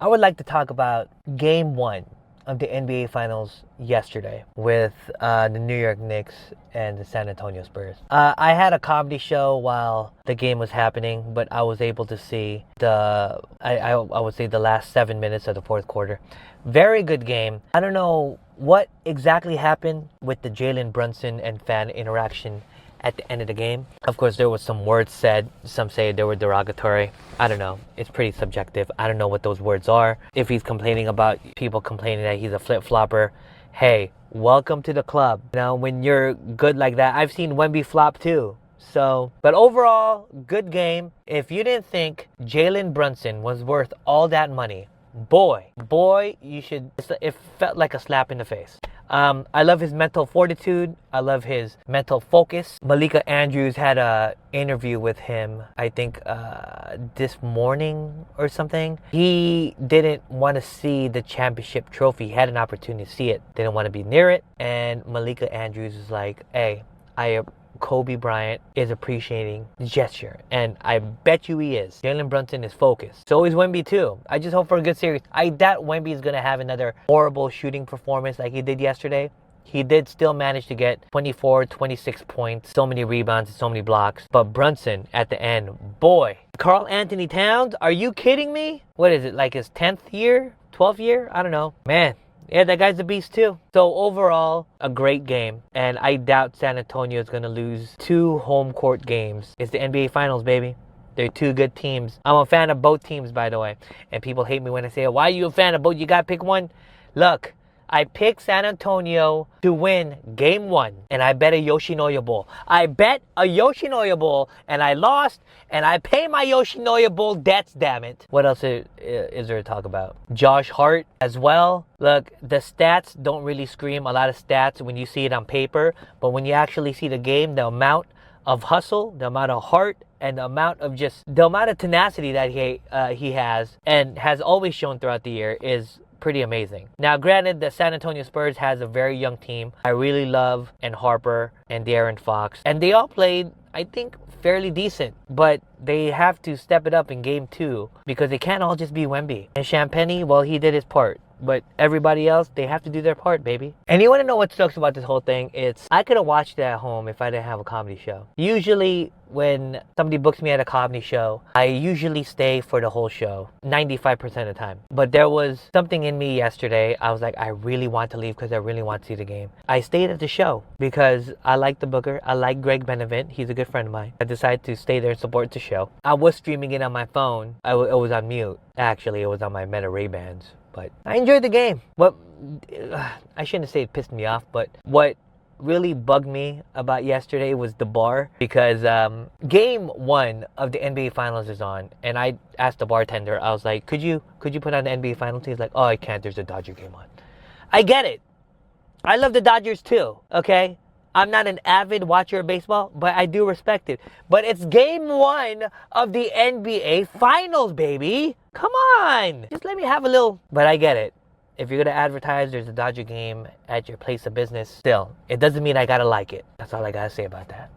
I would like to talk about game one of the NBA Finals yesterday with the New York Knicks and the San Antonio Spurs. I had a comedy show while the game was happening, but I was able to see I would say the last 7 minutes of the fourth quarter. Very good game. I don't know what exactly happened with the Jalen, Brunson, and fan interaction at the end of the game. Of course, there was some words said. Some say they were derogatory. I don't know. It's pretty subjective. I don't know what those words are. If he's complaining about people complaining that he's a flip-flopper, hey, welcome to the club. You know, when you're good like that, I've seen Wemby flop too. So, but overall, good game. If you didn't think Jalen Brunson was worth all that money, boy, you should. It felt like a slap in the face. I love his mental fortitude. I love his mental focus. Malika Andrews had a interview with him, I think this morning or something. He didn't want to see the championship trophy. He had an opportunity to see it. Didn't want to be near it. And Malika Andrews was like, hey, Kobe Bryant is appreciating the gesture, and I bet you he is. Jalen Brunson is focused. So is Wemby too. I just hope for a good series. I doubt Wemby is going to have another horrible shooting performance like he did yesterday. He did still manage to get 24, 26 points, so many rebounds and so many blocks. But Brunson at the end, boy. Karl Anthony Towns, are you kidding me? What is it, like his 10th year? 12th year? I don't know. Man. Yeah, that guy's a beast too. So overall, a great game. And I doubt San Antonio is going to lose 2 home court games. It's the NBA Finals, baby. They're 2 good teams. I'm a fan of both teams, by the way. And people hate me when I say, why are you a fan of both? You got to pick one. Look, I picked San Antonio to win game 1. And I bet a Yoshinoya Bowl. I bet a Yoshinoya Bowl. And I lost. And I pay my Yoshinoya Bowl debts, damn it. What else is there to talk about? Josh Hart as well. Look, the stats don't really scream a lot of stats when you see it on paper. But when you actually see the game, the amount of hustle, the amount of heart, and the amount of tenacity that he has and has always shown throughout the year is pretty amazing. Now, granted, the San Antonio Spurs has a very young team. I really love and Harper and De'Aaron Fox. And they all played, I think, fairly decent. But they have to step it up in game 2 because they can't all just be Wemby. And Champagnie, well, he did his part. But everybody else, they have to do their part, baby. And you want to know what sucks about this whole thing? I could have watched it at home if I didn't have a comedy show. Usually, when somebody books me at a comedy show, I usually stay for the whole show, 95% of the time. But there was something in me yesterday. I was like, I really want to leave because I really want to see the game. I stayed at the show because I like the booker. I like Greg Benevent. He's a good friend of mine. I decided to stay there and support the show. I was streaming it on my phone. It was on mute. Actually, it was on my Meta Ray-Bans. But I enjoyed the game. I shouldn't say it pissed me off, but what really bugged me about yesterday was the bar, because game 1 of the NBA Finals is on, and I asked the bartender, I was like, could you put on the NBA Finals? He's like, oh, I can't, there's a Dodger game on. I get it. I love the Dodgers too, okay? I'm not an avid watcher of baseball, but I do respect it. But it's game 1 of the NBA Finals, baby. Come on. Just let me have a little. But I get it. If you're going to advertise there's a Dodger game at your place of business, still, it doesn't mean I got to like it. That's all I got to say about that.